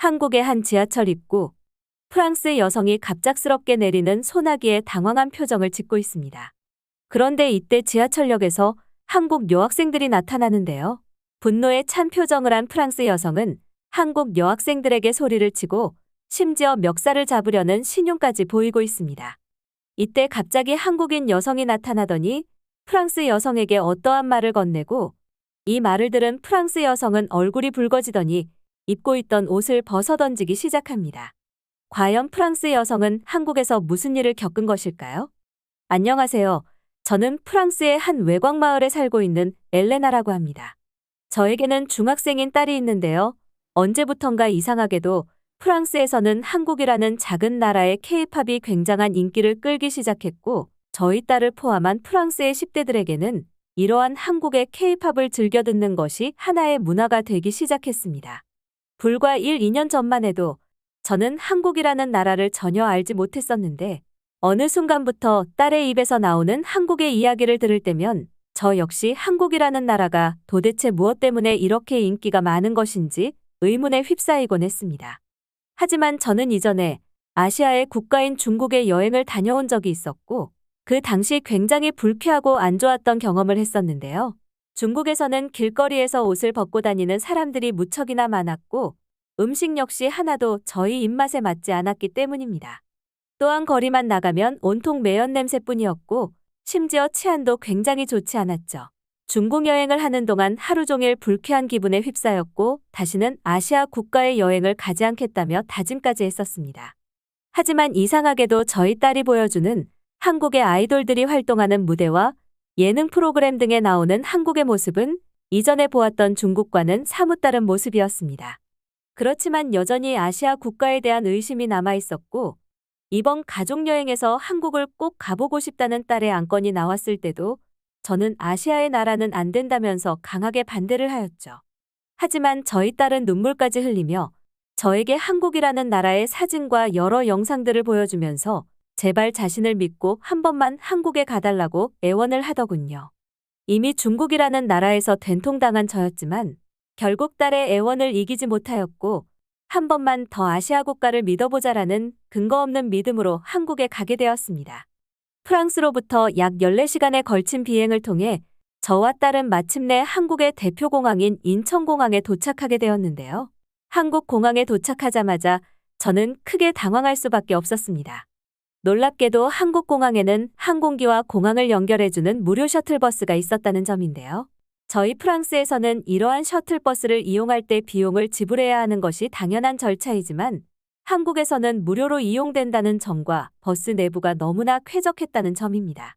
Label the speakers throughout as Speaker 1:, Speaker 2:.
Speaker 1: 한국의 한 지하철 입구. 프랑스 여성이 갑작스럽게 내리는 소나기에 당황한 표정을 짓고 있습니다. 그런데 이때 지하철역에서 한국 여학생들이 나타나는데요. 분노에 찬 표정을 한 프랑스 여성은 한국 여학생들에게 소리를 치고 심지어 멱살을 잡으려는 신용까지 보이고 있습니다. 이때 갑자기 한국인 여성이 나타나더니 프랑스 여성에게 어떠한 말을 건네고 이 말을 들은 프랑스 여성은 얼굴이 붉어지더니 입고 있던 옷을 벗어던지기 시작합니다. 과연 프랑스 여성은 한국에서 무슨 일을 겪은 것일까요? 안녕하세요. 저는 프랑스의 한 외곽 마을에 살고 있는 엘레나라고 합니다. 저에게는 중학생인 딸이 있는데요. 언제부턴가 이상하게도 프랑스에서는 한국이라는 작은 나라의 K-팝이 굉장한 인기를 끌기 시작했고 저희 딸을 포함한 프랑스의 10대들에게는 이러한 한국의 K-팝을 즐겨 듣는 것이 하나의 문화가 되기 시작했습니다. 불과 1, 2년 전만 해도 저는 한국이라는 나라를 전혀 알지 못했었는데 어느 순간부터 딸의 입에서 나오는 한국의 이야기를 들을 때면 저 역시 한국이라는 나라가 도대체 무엇 때문에 이렇게 인기가 많은 것인지 의문에 휩싸이곤 했습니다. 하지만 저는 이전에 아시아의 국가인 중국에 여행을 다녀온 적이 있었고 그 당시 굉장히 불쾌하고 안 좋았던 경험을 했었는데요. 중국에서는 길거리에서 옷을 벗고 다니는 사람들이 무척이나 많았고 음식 역시 하나도 저희 입맛에 맞지 않았기 때문입니다. 또한 거리만 나가면 온통 매연 냄새뿐이었고 심지어 치안도 굉장히 좋지 않았죠. 중국 여행을 하는 동안 하루 종일 불쾌한 기분에 휩싸였고 다시는 아시아 국가에 여행을 가지 않겠다며 다짐까지 했었습니다. 하지만 이상하게도 저희 딸이 보여주는 한국의 아이돌들이 활동하는 무대와 예능 프로그램 등에 나오는 한국의 모습은 이전에 보았던 중국과는 사뭇 다른 모습이었습니다. 그렇지만 여전히 아시아 국가에 대한 의심이 남아있었고 이번 가족여행에서 한국을 꼭 가보고 싶다는 딸의 안건이 나왔을 때도 저는 아시아의 나라는 안 된다면서 강하게 반대를 하였죠. 하지만 저희 딸은 눈물까지 흘리며 저에게 한국이라는 나라의 사진과 여러 영상들을 보여주면서 제발 자신을 믿고 한 번만 한국에 가달라고 애원을 하더군요. 이미 중국이라는 나라에서 된통당한 저였지만 결국 딸의 애원을 이기지 못하였고 한 번만 더 아시아 국가를 믿어보자라는 근거 없는 믿음으로 한국에 가게 되었습니다. 프랑스로부터 약 14시간에 걸친 비행을 통해 저와 딸은 마침내 한국의 대표 공항인 인천공항에 도착하게 되었는데요. 한국 공항에 도착하자마자 저는 크게 당황할 수밖에 없었습니다. 놀랍게도 한국 공항에는 항공기와 공항을 연결해주는 무료 셔틀버스가 있었다는 점인데요. 저희 프랑스에서는 이러한 셔틀버스를 이용할 때 비용을 지불해야 하는 것이 당연한 절차이지만 한국에서는 무료로 이용된다는 점과 버스 내부가 너무나 쾌적했다는 점입니다.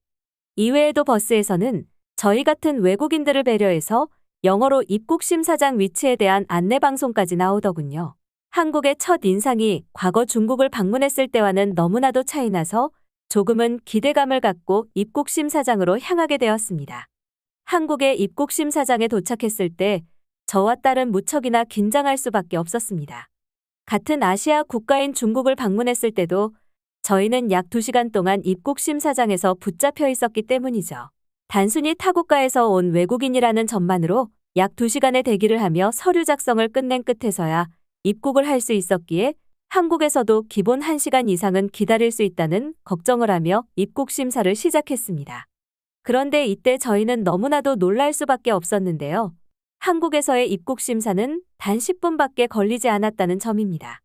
Speaker 1: 이외에도 버스에서는 저희 같은 외국인들을 배려해서 영어로 입국 심사장 위치에 대한 안내 방송까지 나오더군요. 한국의 첫 인상이 과거 중국을 방문했을 때와는 너무나도 차이나서 조금은 기대감을 갖고 입국 심사장으로 향하게 되었습니다. 한국의 입국 심사장에 도착했을 때 저와 딸은 무척이나 긴장할 수밖에 없었습니다. 같은 아시아 국가인 중국을 방문했을 때도 저희는 약 2시간 동안 입국 심사장에서 붙잡혀 있었기 때문이죠. 단순히 타국가에서 온 외국인이라는 점만으로 약 2시간의 대기를 하며 서류 작성을 끝낸 끝에서야 입국을 할 수 있었기에 한국에서도 기본 1시간 이상은 기다릴 수 있다는 걱정을 하며 입국 심사를 시작했습니다. 그런데 이때 저희는 너무나도 놀랄 수밖에 없었는데요. 한국에서의 입국 심사는 단 10분밖에 걸리지 않았다는 점입니다.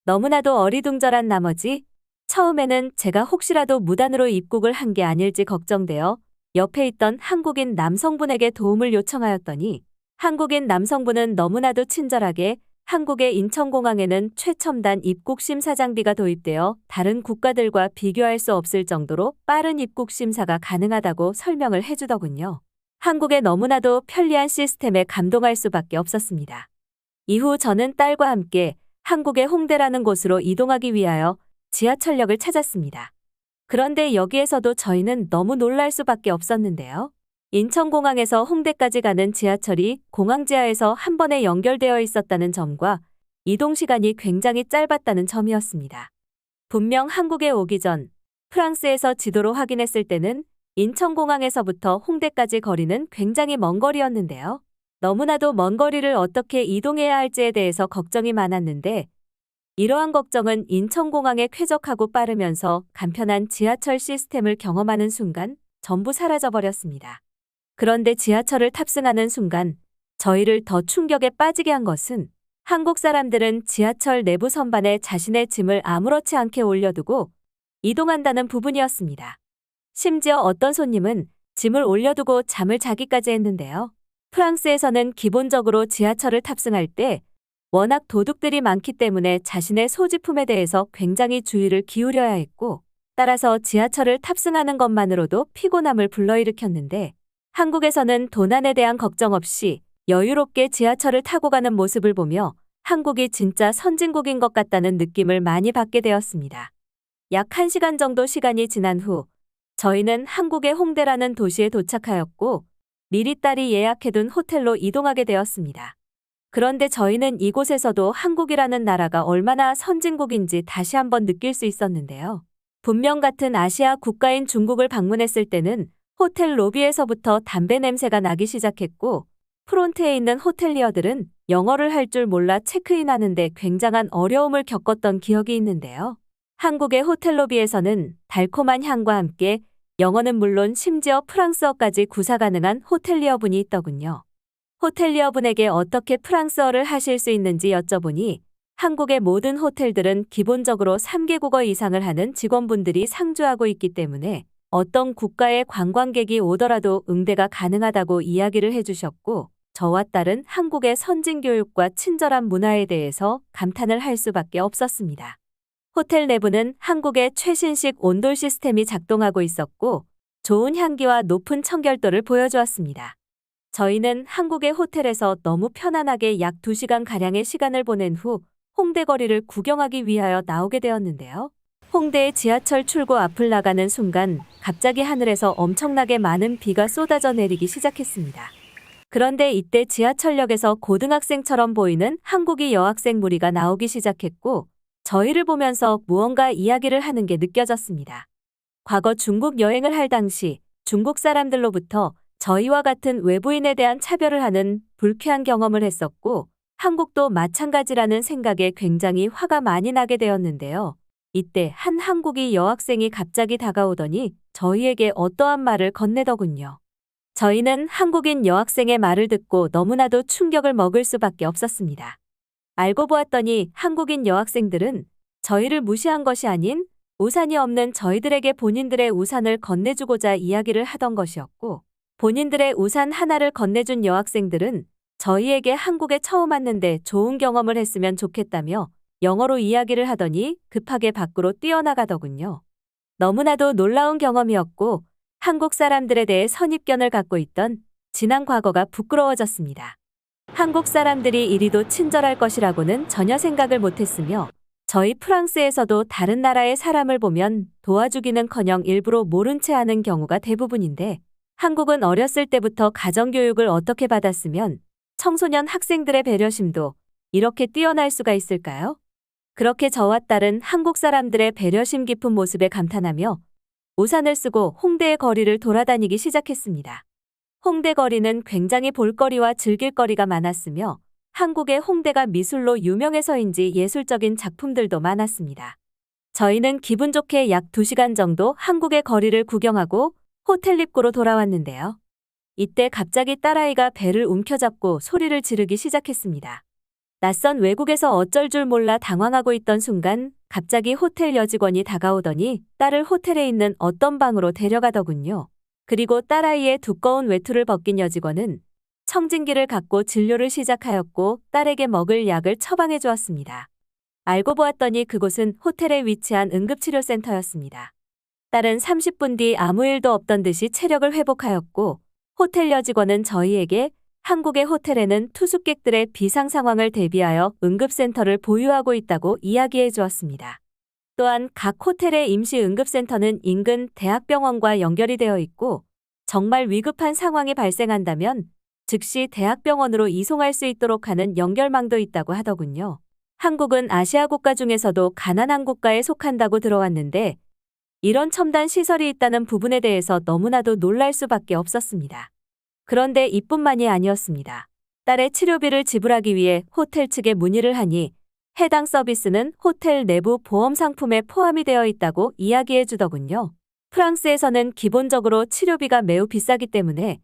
Speaker 1: 너무나도 어리둥절한 나머지 처음에는 제가 혹시라도 무단으로 입국을 한 게 아닐지 걱정되어 옆에 있던 한국인 남성분에게 도움을 요청하였더니 한국인 남성분은 너무나도 친절하게 한국의 인천공항에는 최첨단 입국 심사 장비가 도입되어 다른 국가들과 비교할 수 없을 정도로 빠른 입국 심사가 가능하다고 설명을 해주더군요. 한국의 너무나도 편리한 시스템에 감동할 수밖에 없었습니다. 이후 저는 딸과 함께 한국의 홍대라는 곳으로 이동하기 위하여 지하철역을 찾았습니다. 그런데 여기에서도 저희는 너무 놀랄 수밖에 없었는데요. 인천공항에서 홍대까지 가는 지하철이 공항 지하에서 한 번에 연결되어 있었다는 점과 이동 시간이 굉장히 짧았다는 점이었습니다. 분명 한국에 오기 전 프랑스에서 지도로 확인했을 때는 인천공항에서부터 홍대까지 거리는 굉장히 먼 거리였는데요. 너무나도 먼 거리를 어떻게 이동해야 할지에 대해서 걱정이 많았는데 이러한 걱정은 인천공항에 쾌적하고 빠르면서 간편한 지하철 시스템을 경험하는 순간 전부 사라져버렸습니다. 그런데 지하철을 탑승하는 순간 저희를 더 충격에 빠지게 한 것은 한국 사람들은 지하철 내부 선반에 자신의 짐을 아무렇지 않게 올려두고 이동한다는 부분이었습니다. 심지어 어떤 손님은 짐을 올려두고 잠을 자기까지 했는데요. 프랑스에서는 기본적으로 지하철을 탑승할 때 워낙 도둑들이 많기 때문에 자신의 소지품에 대해서 굉장히 주의를 기울여야 했고, 따라서 지하철을 탑승하는 것만으로도 피곤함을 불러일으켰는데, 한국에서는 도난에 대한 걱정 없이 여유롭게 지하철을 타고 가는 모습을 보며 한국이 진짜 선진국인 것 같다는 느낌을 많이 받게 되었습니다. 약 1시간 정도 시간이 지난 후 저희는 한국의 홍대라는 도시에 도착하였고 미리 딸이 예약해둔 호텔로 이동하게 되었습니다. 그런데 저희는 이곳에서도 한국이라는 나라가 얼마나 선진국인지 다시 한번 느낄 수 있었는데요. 분명 같은 아시아 국가인 중국을 방문했을 때는 호텔 로비에서부터 담배 냄새가 나기 시작했고 프론트에 있는 호텔리어들은 영어를 할 줄 몰라 체크인하는데 굉장한 어려움을 겪었던 기억이 있는데요. 한국의 호텔 로비에서는 달콤한 향과 함께 영어는 물론 심지어 프랑스어까지 구사 가능한 호텔리어분이 있더군요. 호텔리어분에게 어떻게 프랑스어를 하실 수 있는지 여쭤보니 한국의 모든 호텔들은 기본적으로 3개국어 이상을 하는 직원분들이 상주하고 있기 때문에 어떤 국가의 관광객이 오더라도 응대가 가능하다고 이야기를 해주셨고 저와 딸은 한국의 선진교육과 친절한 문화에 대해서 감탄을 할 수밖에 없었습니다. 호텔 내부는 한국의 최신식 온돌 시스템이 작동하고 있었고 좋은 향기와 높은 청결도를 보여주었습니다. 저희는 한국의 호텔에서 너무 편안하게 약 2시간가량의 시간을 보낸 후 홍대 거리를 구경하기 위하여 나오게 되었는데요. 홍대의 지하철 출구 앞을 나가는 순간 갑자기 하늘에서 엄청나게 많은 비가 쏟아져 내리기 시작했습니다. 그런데 이때 지하철역에서 고등학생처럼 보이는 한국인 여학생 무리가 나오기 시작했고 저희를 보면서 무언가 이야기를 하는 게 느껴졌습니다. 과거 중국 여행을 할 당시 중국 사람들로부터 저희와 같은 외부인에 대한 차별을 하는 불쾌한 경험을 했었고 한국도 마찬가지라는 생각에 굉장히 화가 많이 나게 되었는데요. 이때 한 한국인 여학생이 갑자기 다가오더니 저희에게 어떠한 말을 건네더군요. 저희는 한국인 여학생의 말을 듣고 너무나도 충격을 먹을 수밖에 없었습니다. 알고 보았더니 한국인 여학생들은 저희를 무시한 것이 아닌 우산이 없는 저희들에게 본인들의 우산을 건네주고자 이야기를 하던 것이었고 본인들의 우산 하나를 건네준 여학생들은 저희에게 한국에 처음 왔는데 좋은 경험을 했으면 좋겠다며 영어로 이야기를 하더니 급하게 밖으로 뛰어나가더군요. 너무나도 놀라운 경험이었고 한국 사람들에 대해 선입견을 갖고 있던 지난 과거가 부끄러워졌습니다. 한국 사람들이 이리도 친절할 것이라고는 전혀 생각을 못했으며 저희 프랑스에서도 다른 나라의 사람을 보면 도와주기는커녕 일부러 모른 채 하는 경우가 대부분인데 한국은 어렸을 때부터 가정교육을 어떻게 받았으면 청소년 학생들의 배려심도 이렇게 뛰어날 수가 있을까요? 그렇게 저와 딸은 한국 사람들의 배려심 깊은 모습에 감탄하며 우산을 쓰고 홍대의 거리를 돌아다니기 시작했습니다. 홍대 거리는 굉장히 볼거리와 즐길거리가 많았으며 한국의 홍대가 미술로 유명해서인지 예술적인 작품들도 많았습니다. 저희는 기분 좋게 약 2시간 정도 한국의 거리를 구경하고 호텔 입구로 돌아왔는데요. 이때 갑자기 딸아이가 배를 움켜잡고 소리를 지르기 시작했습니다. 낯선 외국에서 어쩔 줄 몰라 당황하고 있던 순간 갑자기 호텔 여직원이 다가오더니 딸을 호텔에 있는 어떤 방으로 데려가더군요. 그리고 딸아이의 두꺼운 외투를 벗긴 여직원은 청진기를 갖고 진료를 시작하였고 딸에게 먹을 약을 처방해 주었습니다. 알고 보았더니 그곳은 호텔에 위치한 응급치료센터였습니다. 딸은 30분 뒤 아무 일도 없던 듯이 체력을 회복하였고 호텔 여직원은 저희에게 한국의 호텔에는 투숙객들의 비상 상황을 대비하여 응급센터를 보유하고 있다고 이야기해 주었습니다. 또한 각 호텔의 임시 응급센터는 인근 대학병원과 연결이 되어 있고 정말 위급한 상황이 발생한다면 즉시 대학병원으로 이송할 수 있도록 하는 연결망도 있다고 하더군요. 한국은 아시아 국가 중에서도 가난한 국가에 속한다고 들어왔는데 이런 첨단 시설이 있다는 부분에 대해서 너무나도 놀랄 수밖에 없었습니다. 그런데 이뿐만이 아니었습니다. 딸의 치료비를 지불하기 위해 호텔 측에 문의를 하니 해당 서비스는 호텔 내부 보험 상품에 포함이 되어 있다고 이야기해 주더군요. 프랑스에서는 기본적으로 치료비가 매우 비싸기 때문에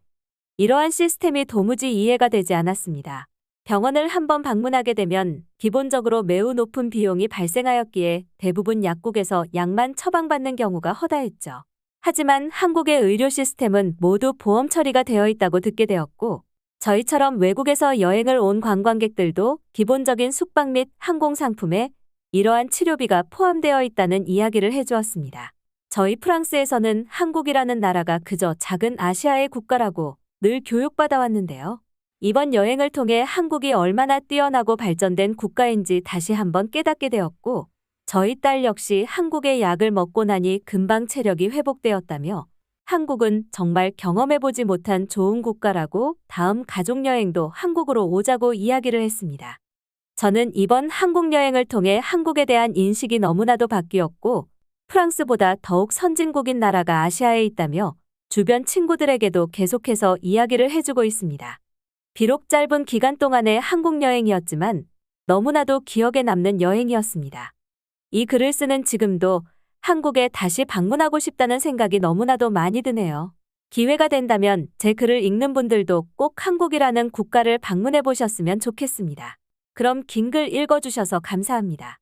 Speaker 1: 이러한 시스템이 도무지 이해가 되지 않았습니다. 병원을 한번 방문하게 되면 기본적으로 매우 높은 비용이 발생하였기에 대부분 약국에서 약만 처방받는 경우가 허다했죠. 하지만 한국의 의료 시스템은 모두 보험 처리가 되어 있다고 듣게 되었고, 저희처럼 외국에서 여행을 온 관광객들도 기본적인 숙박 및 항공 상품에 이러한 치료비가 포함되어 있다는 이야기를 해주었습니다. 저희 프랑스에서는 한국이라는 나라가 그저 작은 아시아의 국가라고 늘 교육받아 왔는데요. 이번 여행을 통해 한국이 얼마나 뛰어나고 발전된 국가인지 다시 한번 깨닫게 되었고, 저희 딸 역시 한국의 약을 먹고 나니 금방 체력이 회복되었다며 한국은 정말 경험해보지 못한 좋은 국가라고 다음 가족여행도 한국으로 오자고 이야기를 했습니다. 저는 이번 한국 여행을 통해 한국에 대한 인식이 너무나도 바뀌었고, 프랑스보다 더욱 선진국인 나라가 아시아에 있다며 주변 친구들에게도 계속해서 이야기를 해주고 있습니다. 비록 짧은 기간 동안의 한국 여행이었지만 너무나도 기억에 남는 여행이었습니다. 이 글을 쓰는 지금도 한국에 다시 방문하고 싶다는 생각이 너무나도 많이 드네요. 기회가 된다면 제 글을 읽는 분들도 꼭 한국이라는 국가를 방문해 보셨으면 좋겠습니다. 그럼 긴 글 읽어주셔서 감사합니다.